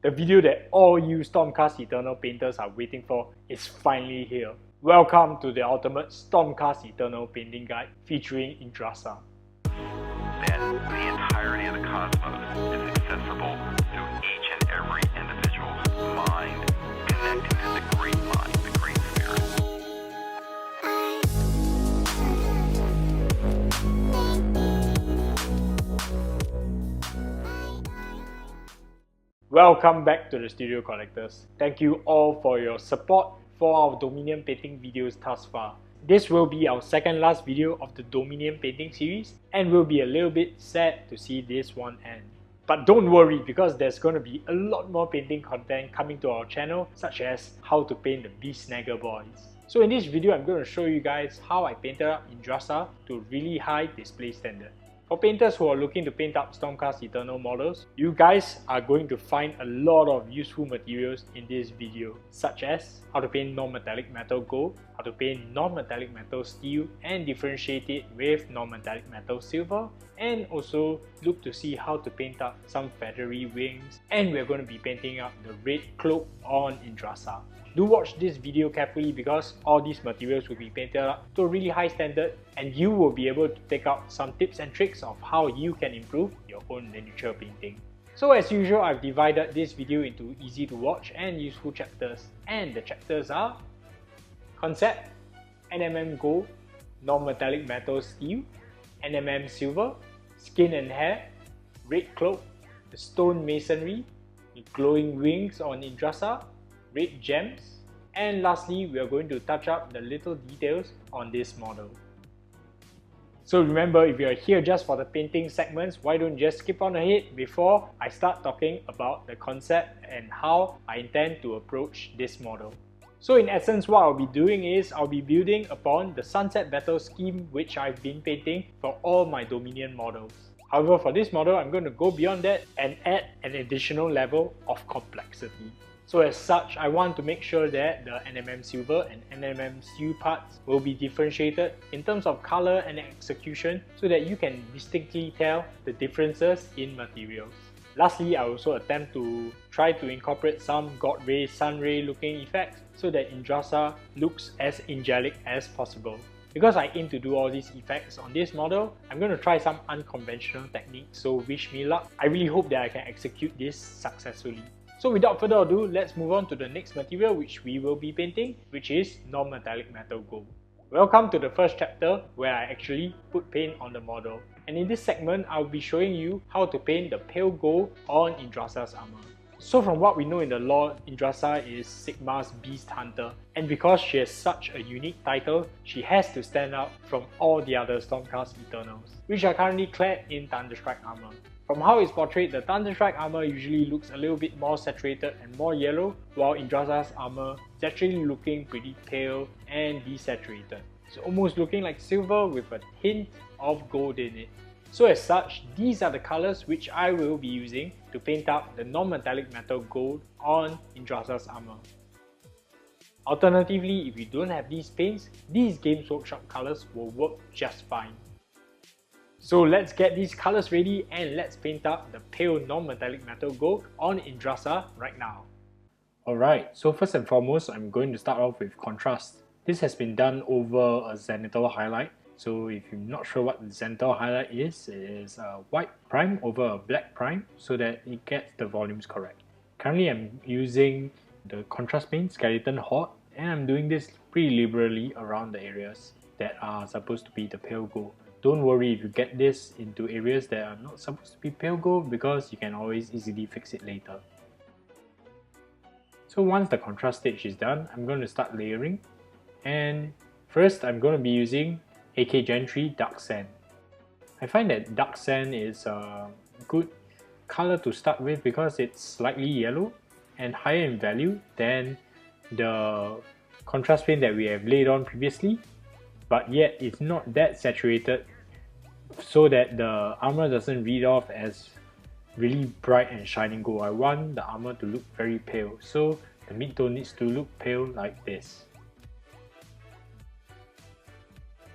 The video that all you Stormcast Eternal painters are waiting for is finally here. Welcome to the ultimate Stormcast Eternal painting guide featuring Yndrassa. That the entirety of the cosmos is accessible through each and every individual's mind, connecting to the great mind, the great spirit. Welcome back to the Studio Collectors. Thank you all for your support for our Dominion painting videos thus far. This will be our second last video of the Dominion painting series and we'll be a little bit sad to see this one end. But don't worry, because there's going to be a lot more painting content coming to our channel, such as how to paint the Beast Snagger boys. So in this video, I'm going to show you guys how I painted up Yndrassa to really high display standard. For painters who are looking to paint up Stormcast Eternal models, you guys are going to find a lot of useful materials in this video, such as how to paint non-metallic metal gold, how to paint non-metallic metal steel and differentiate it with non-metallic metal silver, and also look to see how to paint up some feathery wings, and we're going to be painting up the red cloak on Yndrassa. Do watch this video carefully because all these materials will be painted up to a really high standard and you will be able to take out some tips and tricks of how you can improve your own miniature painting. So as usual, I've divided this video into easy to watch and useful chapters, and the chapters are Concept, NMM Gold, Non-Metallic Metal Steel, NMM Silver, Skin and Hair, Red Cloak, the Stone Masonry, the Glowing Wings on Yndrassa, Red Gems, and lastly we are going to touch up the little details on this model. So remember, if you are here just for the painting segments, why don't you just skip on ahead before I start talking about the concept and how I intend to approach this model. So in essence, what I'll be doing is I'll be building upon the Sunset Battle scheme which I've been painting for all my Dominion models. However, for this model, I'm going to go beyond that and add an additional level of complexity. So as such, I want to make sure that the NMM Silver and NMM Steel parts will be differentiated in terms of color and execution so that you can distinctly tell the differences in materials. Lastly, I also attempt to try to incorporate some God Ray, Sun Ray looking effects so that Yndrassa looks as angelic as possible. Because I aim to do all these effects on this model, I'm going to try some unconventional techniques, so wish me luck. I really hope that I can execute this successfully. So without further ado, let's move on to the next material which we will be painting, which is non-metallic metal gold. Welcome to the first chapter where I actually put paint on the model. And in this segment, I'll be showing you how to paint the pale gold on Yndrassa's armor. So from what we know in the lore, Yndrassa is Sigmar's Beast Hunter, and because she has such a unique title, she has to stand out from all the other Stormcast Eternals, which are currently clad in Thunderstrike armor. From how it's portrayed, the Thunderstrike armor usually looks a little bit more saturated and more yellow, while Yndrassa's armor is actually looking pretty pale and desaturated. It's almost looking like silver with a hint of gold in it. So as such, these are the colors which I will be using to paint up the non-metallic metal gold on Yndrassa's armor. Alternatively, if you don't have these paints, these Games Workshop colors will work just fine. So let's get these colors ready and let's paint up the pale non-metallic metal gold on Yndrassa right now. Alright, so first and foremost, I'm going to start off with contrast. This has been done over a zenithal highlight. So if you're not sure what the zenithal highlight is, it is a white prime over a black prime so that it gets the volumes correct. Currently I'm using the contrast paint Skeleton Horde, and I'm doing this pretty liberally around the areas that are supposed to be the pale gold. Don't worry if you get this into areas that are not supposed to be pale gold because you can always easily fix it later. So once the contrast stage is done, I'm going to start layering, and first I'm going to be using AK Gen 3 Dark Sand. I find that Dark Sand is a good color to start with because it's slightly yellow and higher in value than the contrast paint that we have laid on previously, but yet it's not that saturated so that the armor doesn't read off as really bright and shining gold. I want the armor to look very pale, so the mid-tone needs to look pale like this.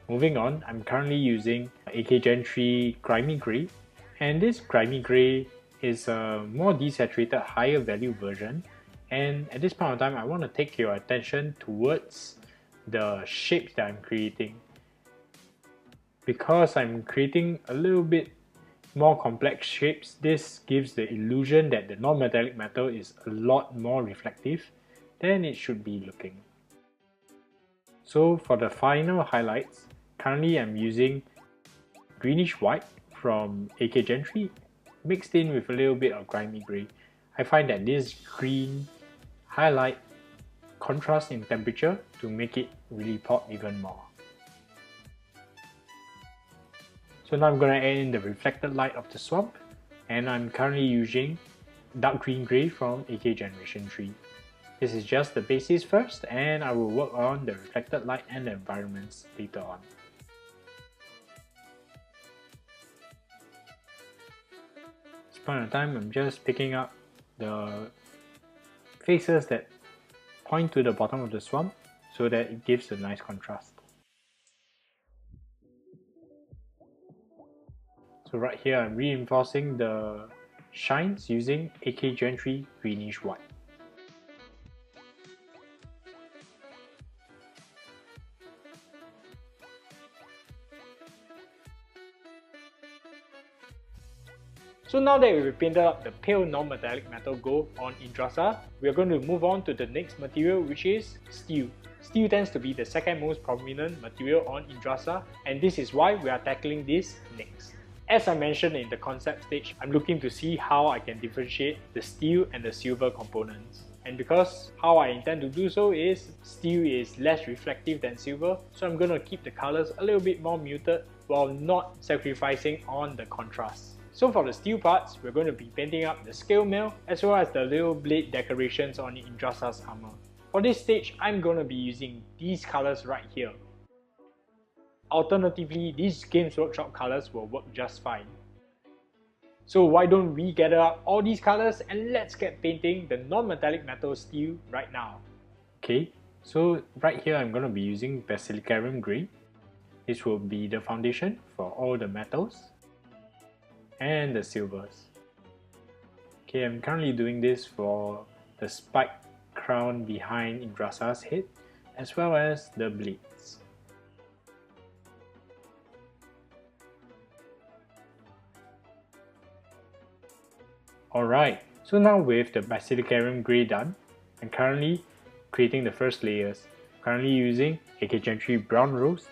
Moving on, I'm currently using AK Gen 3 Grimy Grey, and this Grimy Grey is a more desaturated, higher value version, and at this point of time I want to take your attention towards the shapes that I'm creating. Because I'm creating a little bit more complex shapes, this gives the illusion that the non-metallic metal is a lot more reflective than it should be looking. So for the final highlights, currently I'm using greenish white from AK Gen 3 mixed in with a little bit of grimy grey. I find that this green highlight contrasts in temperature to make it really pop even more. So now I'm going to add in the reflected light of the swamp, and I'm currently using dark green grey from AK Generation 3. This is just the basis first, and I will work on the reflected light and the environments later on. At this point in time, I'm just picking up the faces that point to the bottom of the swamp so that it gives a nice contrast. So right here I'm reinforcing the shines using AK Gen 3 greenish white. So now that we've painted up the pale non-metallic metal gold on Yndrassa, we are going to move on to the next material, which is steel. Steel tends to be the second most prominent material on Yndrassa, and this is why we are tackling this next. As I mentioned in the concept stage, I'm looking to see how I can differentiate the steel and the silver components. And because how I intend to do so is, steel is less reflective than silver, so I'm going to keep the colors a little bit more muted while not sacrificing on the contrast. So for the steel parts, we're going to be painting up the scale mail as well as the little blade decorations on Yndrassa's armor. For this stage, I'm going to be using these colors right here. Alternatively, these Games Workshop colors will work just fine. So why don't we gather up all these colors and let's get painting the non-metallic metal steel right now. Okay, so right here I'm going to be using Basilicarum Grey. This will be the foundation for all the metals and the silvers. Okay, I'm currently doing this for the spike crown behind Yndrassa's head as well as the blades. Alright, so now with the Basilicarum Grey done, I'm currently creating the first layers. Currently using AK Gen 3 Brown Rose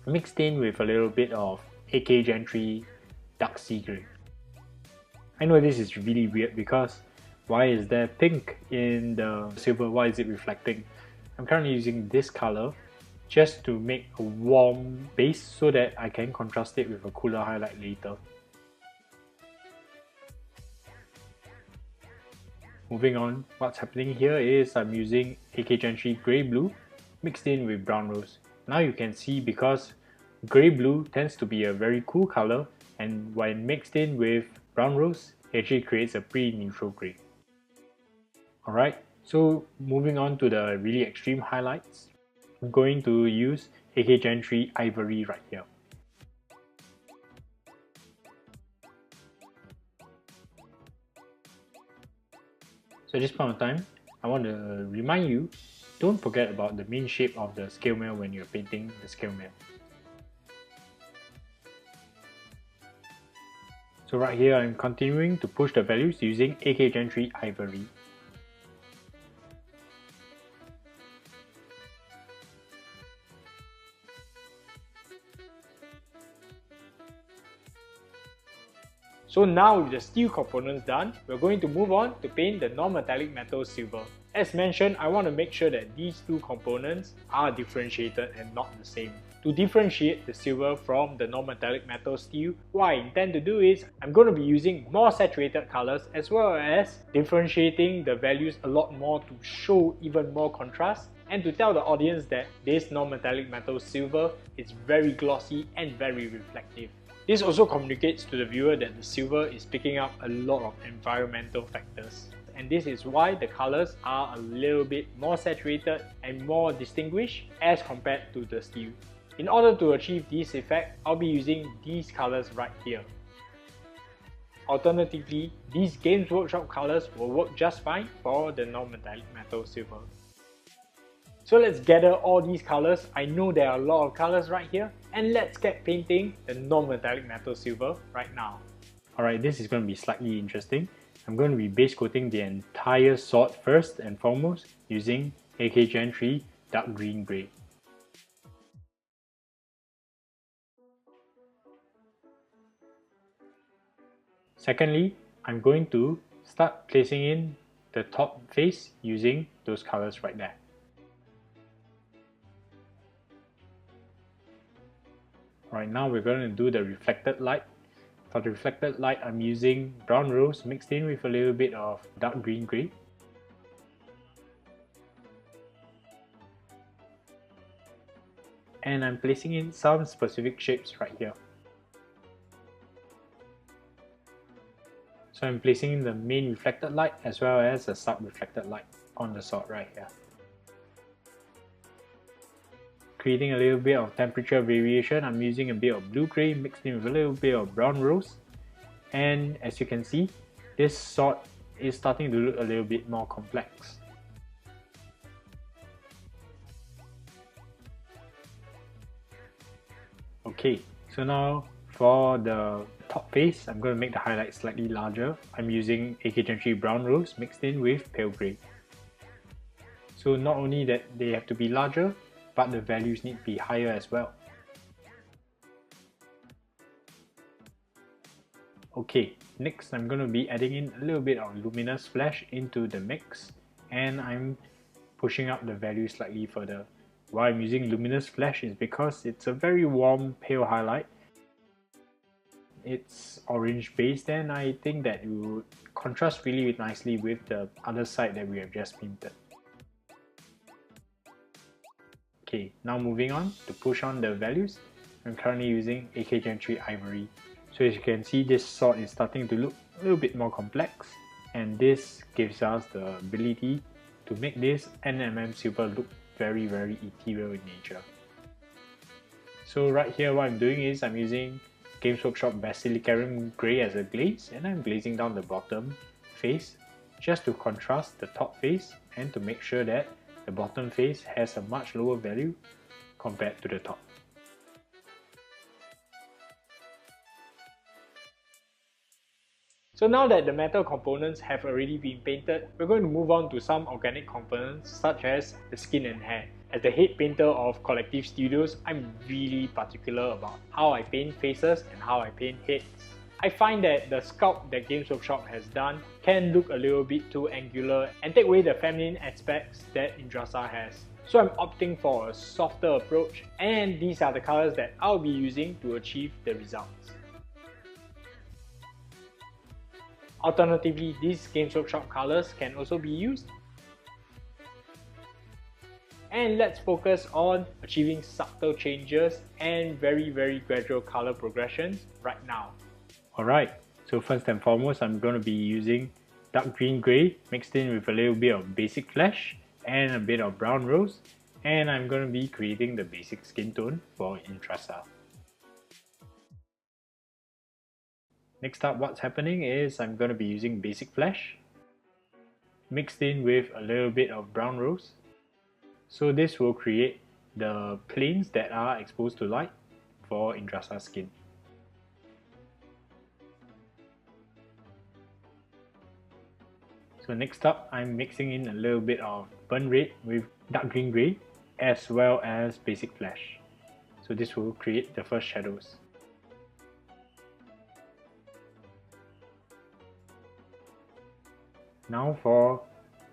mixed in with a little bit of AK Gen 3 Dark Sea Grey. I know this is really weird because why is there pink in the silver? Why is it reflecting? I'm currently using this color just to make a warm base so that I can contrast it with a cooler highlight later. Moving on, what's happening here is I'm using AK Gen 3 Grey Blue mixed in with Brown Rose. Now you can see because Grey Blue tends to be a very cool color, and when mixed in with Brown Rose, it actually creates a pretty neutral grey. Alright, so moving on to the really extreme highlights, I'm going to use AK Gen 3 Ivory right here. So at this point of time, I want to remind you, don't forget about the main shape of the scale mail when you're painting the scale mail. So right here, I'm continuing to push the values using AK Gen 3 Ivory. So now with the steel components done, we're going to move on to paint the non-metallic metal silver. As mentioned, I want to make sure that these two components are differentiated and not the same. To differentiate the silver from the non-metallic metal steel, what I intend to do is I'm going to be using more saturated colors as well as differentiating the values a lot more to show even more contrast and to tell the audience that this non-metallic metal silver is very glossy and very reflective. This also communicates to the viewer that the silver is picking up a lot of environmental factors. And this is why the colors are a little bit more saturated and more distinguished as compared to the steel. In order to achieve this effect, I'll be using these colors right here. Alternatively, these Games Workshop colors will work just fine for the non-metallic metal silver. So let's gather all these colors. I know there are a lot of colors right here, and let's get painting the non-metallic metal silver right now. Alright, this is going to be slightly interesting. I'm going to be base coating the entire sword first and foremost using AK Gen 3 dark green grey. Secondly, I'm going to start placing in the top face using those colors right there. Right now we're going to do the reflected light. For the reflected light, I'm using brown rose mixed in with a little bit of dark green grey. And I'm placing in some specific shapes right here. So I'm placing in the main reflected light as well as the sub-reflected light on the sword right here. Creating a little bit of temperature variation, I'm using a bit of blue-grey mixed in with a little bit of brown rose. And as you can see, this sword is starting to look a little bit more complex. Okay, so now for the top face, I'm going to make the highlight slightly larger. I'm using AK Gen 3 brown rose mixed in with pale grey. So not only that they have to be larger, but the values need to be higher as well. Okay, next I'm going to be adding in a little bit of luminous flash into the mix, and I'm pushing up the value slightly further. Why I'm using luminous flash is because it's a very warm pale highlight. It's orange based, and I think that it would contrast really nicely with the other side that we have just painted. Okay, now moving on to push on the values. I'm currently using AK Gen 3 Ivory. So as you can see, this sword is starting to look a little bit more complex, and this gives us the ability to make this NMM Silver look very ethereal in nature. So right here what I'm doing is I'm using Games Workshop Basilicarum Grey as a glaze, and I'm glazing down the bottom face just to contrast the top face and to make sure that the bottom face has a much lower value compared to the top. So now that the metal components have already been painted, we're going to move on to some organic components such as the skin and hair. As the head painter of Kolectiv Studios, I'm really particular about how I paint faces and how I paint heads. I find that the sculpt that Games Workshop has done can look a little bit too angular and take away the feminine aspects that Yndrassa has. So I'm opting for a softer approach, and these are the colors that I'll be using to achieve the results. Alternatively, these Games Workshop colors can also be used. And let's focus on achieving subtle changes and very gradual color progressions right now. Alright, so first and foremost, I'm going to be using dark green grey mixed in with a little bit of basic flesh and a bit of brown rose, and I'm going to be creating the basic skin tone for Yndrassa. Next up, what's happening is I'm going to be using basic flesh mixed in with a little bit of brown rose. So this will create the planes that are exposed to light for Yndrassa's skin. So next up, I'm mixing in a little bit of burnt red with dark green grey as well as basic flesh. So this will create the first shadows. Now for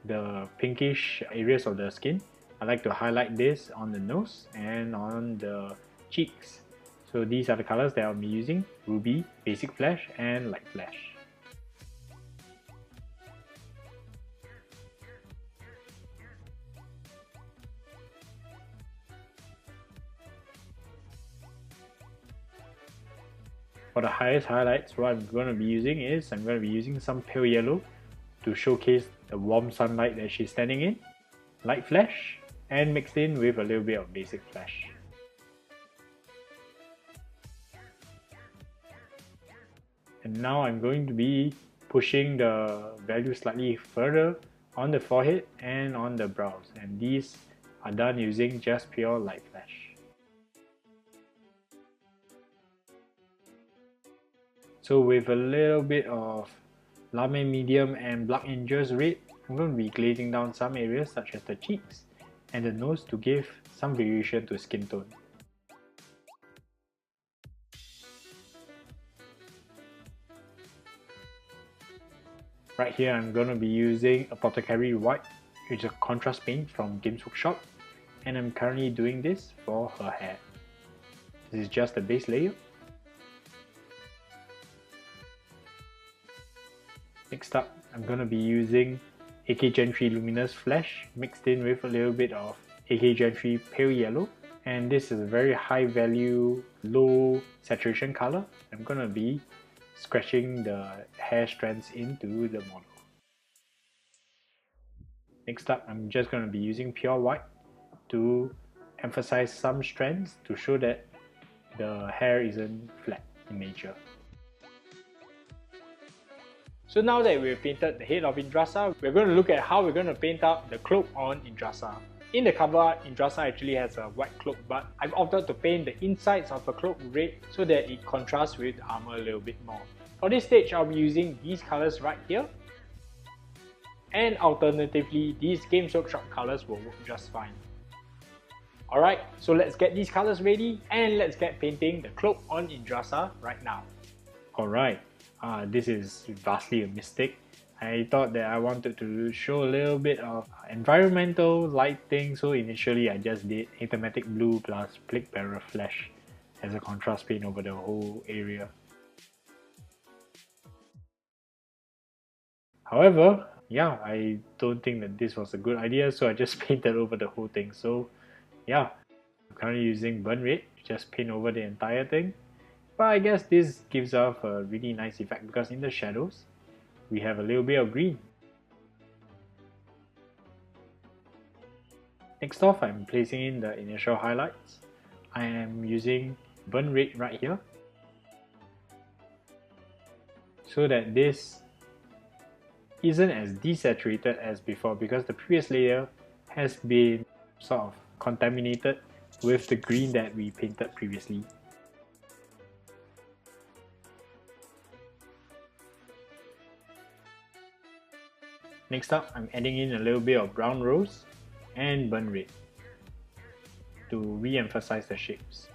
the pinkish areas of the skin, I like to highlight this on the nose and on the cheeks. So these are the colors that I'll be using: ruby, basic flesh and light flesh. For the highest highlights, what I'm going to be using is I'm going to be using some pale yellow to showcase the warm sunlight that she's standing in, light flesh, and mixed in with a little bit of basic flesh. And now I'm going to be pushing the value slightly further on the forehead and on the brows, and these are done using just pure light flash. So with a little bit of Lame Medium and Black Angel's Red, I'm going to be glazing down some areas such as the cheeks and the nose to give some variation to skin tone. Right here I'm going to be using Apothecary White, which is a contrast paint from Games Workshop, and I'm currently doing this for her hair. This is just the base layer. Next up, I'm going to be using AK Gen 3 Luminous Flash mixed in with a little bit of AK Gen 3 Pale Yellow, and this is a very high value, low saturation color. I'm going to be scratching the hair strands into the model. Next up, I'm just going to be using pure white to emphasize some strands to show that the hair isn't flat in nature. So now that we've painted the head of Yndrassa, we're going to look at how we're going to paint up the cloak on Yndrassa. In the cover art, Yndrassa actually has a white cloak, but I've opted to paint the insides of the cloak red so that it contrasts with the armor a little bit more. For this stage, I'll be using these colors right here, and alternatively, these Games Workshop colors will work just fine. Alright, so let's get these colors ready and let's get painting the cloak on Yndrassa right now. Alright, this is vastly a mistake. I thought that I wanted to show a little bit of environmental lighting, so initially I just did Athematic Blue plus Plague Bearer Flash as a contrast paint over the whole area. However, yeah, I don't think that this was a good idea, so I just painted over the whole thing. So yeah, I'm currently using Burn Red to just paint over the entire thing. But I guess this gives off a really nice effect because in the shadows, we have a little bit of green. Next off, I'm placing in the initial highlights. I am using Burn Red right here, so that this isn't as desaturated as before, because the previous layer has been sort of contaminated with the green that we painted previously. Next up, I'm adding in a little bit of brown rose and burnt red to re-emphasize the shapes.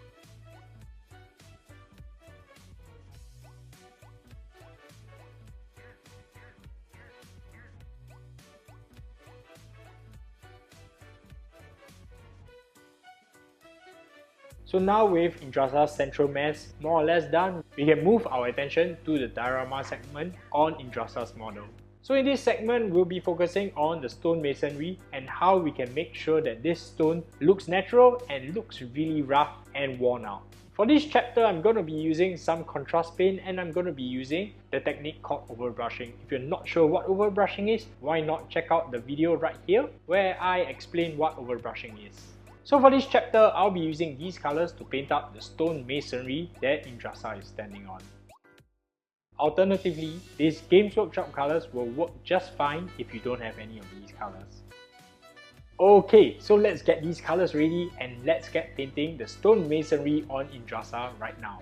So now with Yndrassa's central mass more or less done, we can move our attention to the diorama segment on Yndrassa's model. So in this segment, we'll be focusing on the stone masonry and how we can make sure that this stone looks natural and looks really rough and worn out. For this chapter, I'm going to be using some contrast paint and I'm going to be using the technique called overbrushing. If you're not sure what overbrushing is, why not check out the video right here where I explain what overbrushing is. So for this chapter, I'll be using these colors to paint up the stone masonry that Yndrassa is standing on. Alternatively, these Games Workshop colors will work just fine if you don't have any of these colors. Okay, so let's get these colors ready and let's get painting the stone masonry on Yndrassa right now.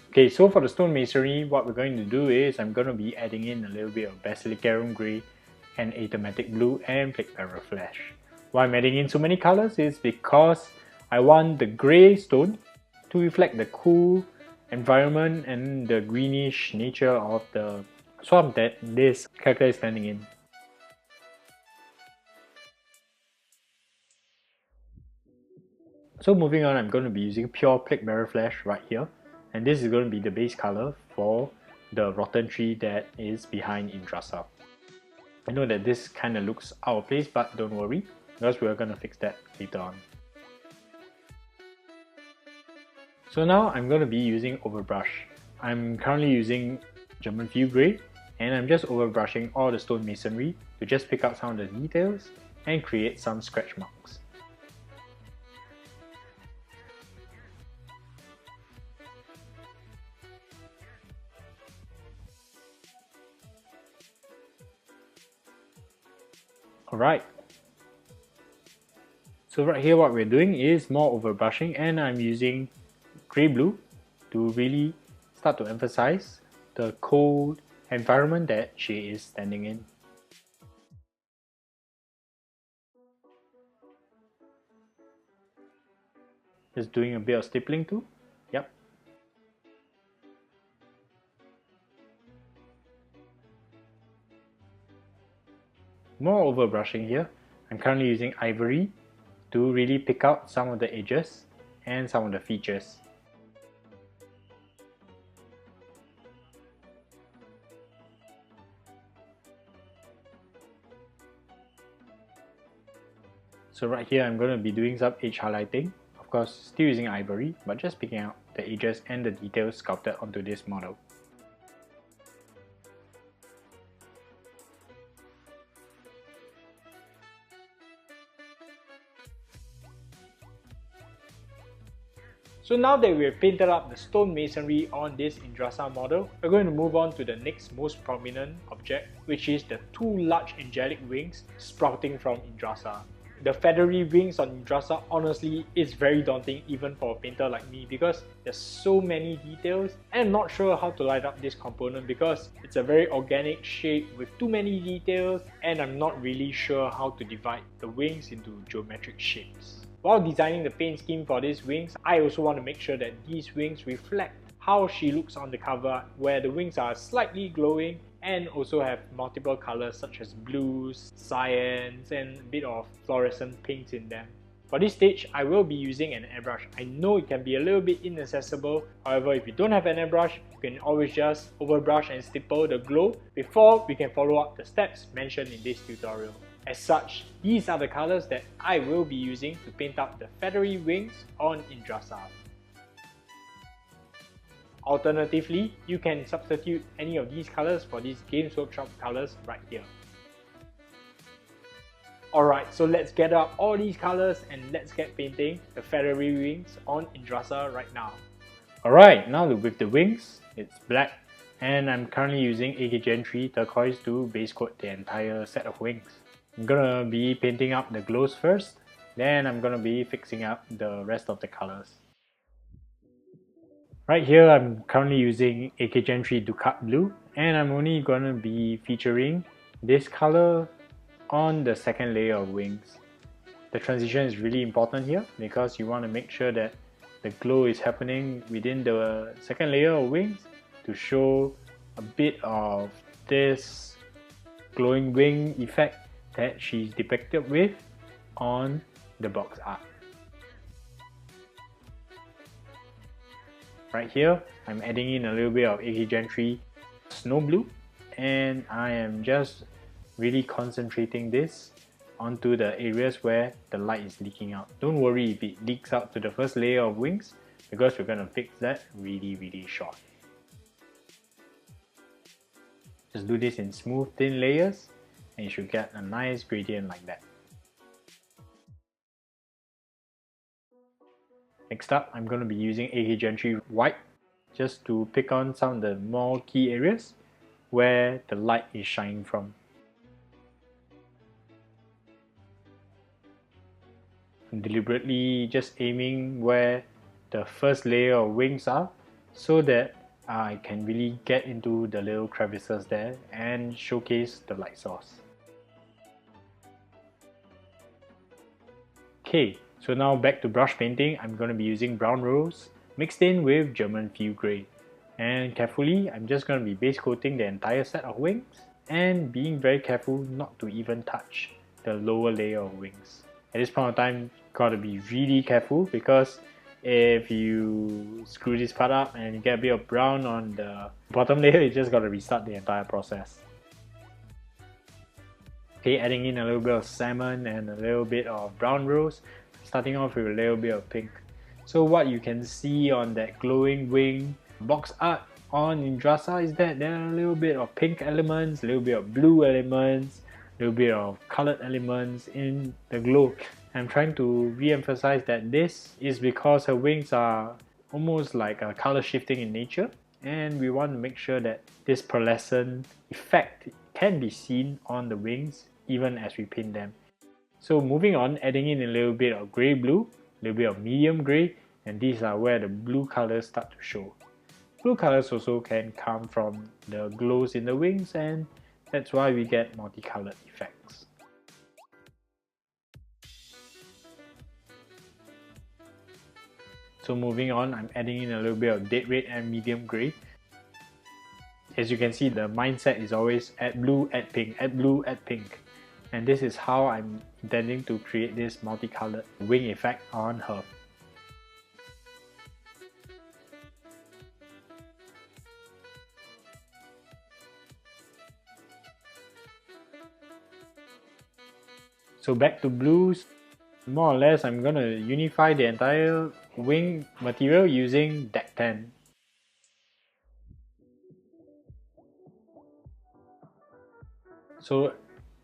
Okay, so for the stone masonry, what we're going to do is I'm going to be adding in a little bit of Basilicarum Grey and Athematic Blue and Plague Bearer Flash. Why I'm adding in so many colors is because I want the grey stone to reflect the cool environment and the greenish nature of the swamp that this character is standing in. So moving on, I'm going to be using pure Plague Bearer Flash right here, and this is going to be the base color for the rotten tree that is behind Yndrassa. I know that this kind of looks out of place, but don't worry, because we're going to fix that later on. So now I'm going to be using overbrush. I'm currently using German Field Grey and I'm just overbrushing all the stone masonry to just pick out some of the details and create some scratch marks. Alright. So right here what we're doing is more overbrushing, and I'm using grey blue to really start to emphasize the cold environment that she is standing in. Just doing a bit of stippling too. Yep. More overbrushing here. I'm currently using ivory to really pick out some of the edges and some of the features. So right here I'm going to be doing some edge highlighting. Of course, still using ivory, but just picking out the edges and the details sculpted onto this model. So now that we've painted up the stone masonry on this Yndrassa model, we're going to move on to the next most prominent object, which is the two large angelic wings sprouting from Yndrassa. The feathery wings on Yndrassa honestly is very daunting even for a painter like me, because there's so many details and I'm not sure how to light up this component because it's a very organic shape with too many details, and I'm not really sure how to divide the wings into geometric shapes. While designing the paint scheme for these wings, I also want to make sure that these wings reflect how she looks on the cover, where the wings are slightly glowing and also have multiple colors such as blues, cyans, and a bit of fluorescent pinks in them. For this stage, I will be using an airbrush. I know it can be a little bit inaccessible, however if you don't have an airbrush, you can always just overbrush and stipple the glow before we can follow up the steps mentioned in this tutorial. As such, these are the colors that I will be using to paint up the feathery wings on Yndrassa. Alternatively, you can substitute any of these colors for these Games Workshop colors right here. Alright, so let's gather up all these colors and let's get painting the feathery wings on Yndrassa right now. Alright, now with the wings, it's black, and I'm currently using AK Gen 3 turquoise to base coat the entire set of wings. I'm gonna be painting up the glows first, then I'm gonna be fixing up the rest of the colors. Right here I'm currently using AK Gen 3 Ducat Blue, and I'm only gonna be featuring this color on the second layer of wings. The transition is really important here because you want to make sure that the glow is happening within the second layer of wings to show a bit of this glowing wing effect that she's depicted with on the box art. Right here, I'm adding in a little bit of AK Gen 3 Snow Blue, and I am just really concentrating this onto the areas where the light is leaking out. Don't worry if it leaks out to the first layer of wings, because we're gonna fix that really short. Just do this in smooth, thin layers, and you should get a nice gradient like that. Next up, I'm going to be using AK Gen 3 White just to pick on some of the more key areas where the light is shining from. I'm deliberately just aiming where the first layer of wings are so that I can really get into the little crevices there and showcase the light source. Okay, so now back to brush painting. I'm going to be using brown rose mixed in with German Field Grey, and carefully I'm just going to be base coating the entire set of wings and being very careful not to even touch the lower layer of wings. At this point of time, gotta be really careful, because if you screw this part up and you get a bit of brown on the bottom layer, you just gotta restart the entire process. Okay, adding in a little bit of salmon and a little bit of brown rose, starting off with a little bit of pink. So what you can see on that glowing wing box art on Yndrassa is that there are a little bit of pink elements, a little bit of blue elements, a little bit of colored elements in the glow. I'm trying to re-emphasize that this is because her wings are almost like a color shifting in nature, and we want to make sure that this pearlescent effect can be seen on the wings even as we paint them. So moving on, adding in a little bit of grey blue, a little bit of medium grey, and these are where the blue colors start to show. Blue colors also can come from the glows in the wings, and that's why we get multicolored effects. So moving on, I'm adding in a little bit of dead red and medium grey. As you can see, the mindset is always add blue, add pink, add blue, add pink. And this is how I'm intending to create this multicolored wing effect on her. So back to blues, more or less I'm gonna unify the entire wing material using deck 10. So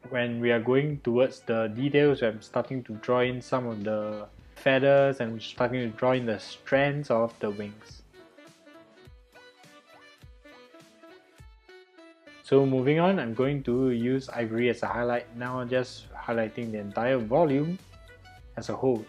when we are going towards the details, I'm starting to draw in some of the feathers and starting to draw in the strands of the wings. So moving on, I'm going to use ivory as a highlight, now just highlighting the entire volume as a whole.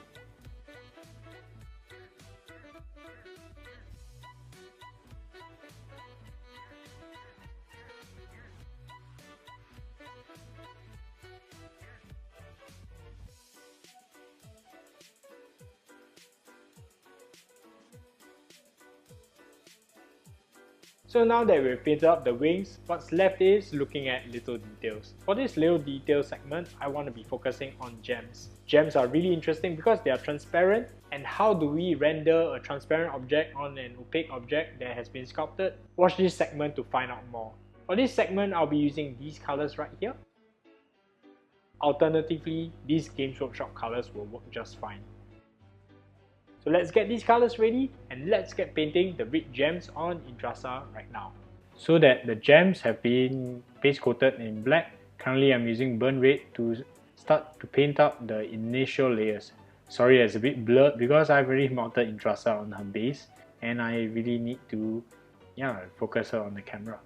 So now that we've painted up the wings, what's left is looking at little details. For this little detail segment, I want to be focusing on gems. Gems are really interesting because they are transparent, and how do we render a transparent object on an opaque object that has been sculpted? Watch this segment to find out more. For this segment, I'll be using these colors right here. Alternatively, these Games Workshop colors will work just fine. So let's get these colors ready and let's get painting the red gems on Yndrassa right now. So that the gems have been base coated in black, currently I'm using burnt red to start to paint up the initial layers. Sorry, it's a bit blurred because I've already mounted Yndrassa on her base and I really need to focus her on the camera.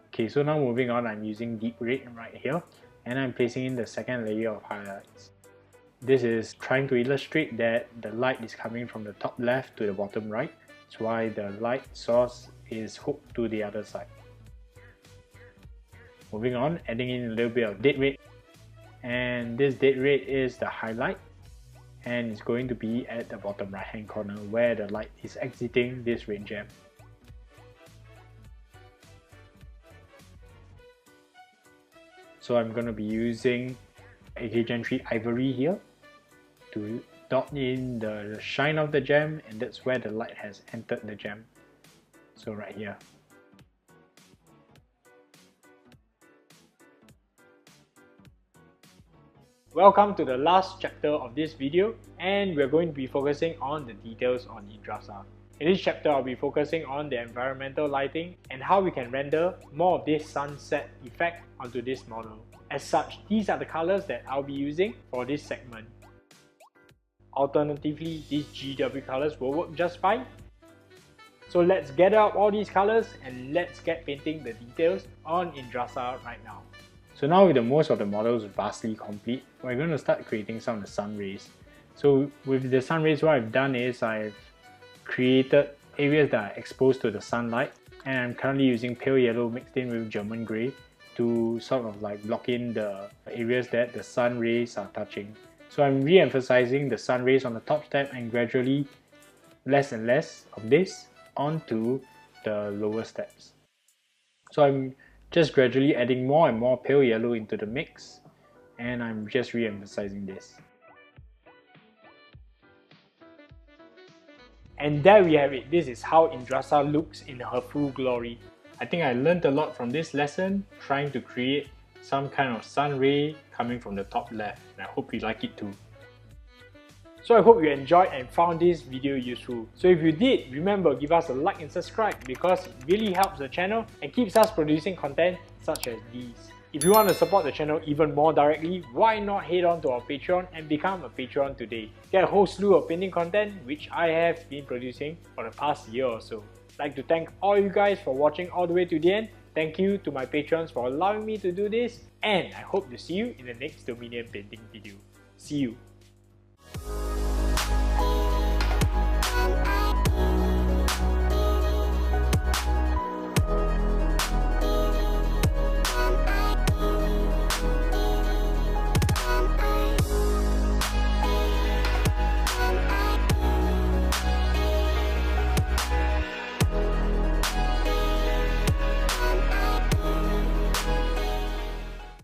Okay, so now moving on, I'm using deep red right here and I'm placing in the second layer of highlights. This is trying to illustrate that the light is coming from the top left to the bottom right. That's why the light source is hooked to the other side. Moving on, adding in a little bit of dead red. And this dead red is the highlight. And it's going to be at the bottom right hand corner where the light is exiting this red gem. So I'm going to be using AK Gen 3 Ivory here to dot in the shine of the gem, and that's where the light has entered the gem. So right here. Welcome to the last chapter of this video, and we're going to be focusing on the details on Yndrassa. In this chapter, I'll be focusing on the environmental lighting and how we can render more of this sunset effect onto this model. As such, these are the colors that I'll be using for this segment. Alternatively, these GW colors will work just fine. So let's gather up all these colors and let's get painting the details on Yndrassa right now. So now with most of the models vastly complete, we're going to start creating some of the sun rays. So with the sun rays, what I've done is I've created areas that are exposed to the sunlight, and I'm currently using pale yellow mixed in with German grey to sort of like block in the areas that the sun rays are touching. So I'm re-emphasizing the sun rays on the top step and gradually less and less of this onto the lower steps. So I'm just gradually adding more and more pale yellow into the mix, and I'm just re-emphasizing this. And there we have it. This is how Yndrassa looks in her full glory. I think I learned a lot from this lesson, trying to create some kind of sun ray coming from the top left, and I hope you like it too. So I hope you enjoyed and found this video useful. So if you did, remember, give us a like and subscribe because it really helps the channel and keeps us producing content such as these. If you want to support the channel even more directly, why not head on to our Patreon and become a patron today. Get a whole slew of painting content which I have been producing for the past year or so. I'd like to thank all you guys for watching all the way to the end, Thank you to my patrons for allowing me to do this, and I hope to see you in the next Dominion painting video. See you!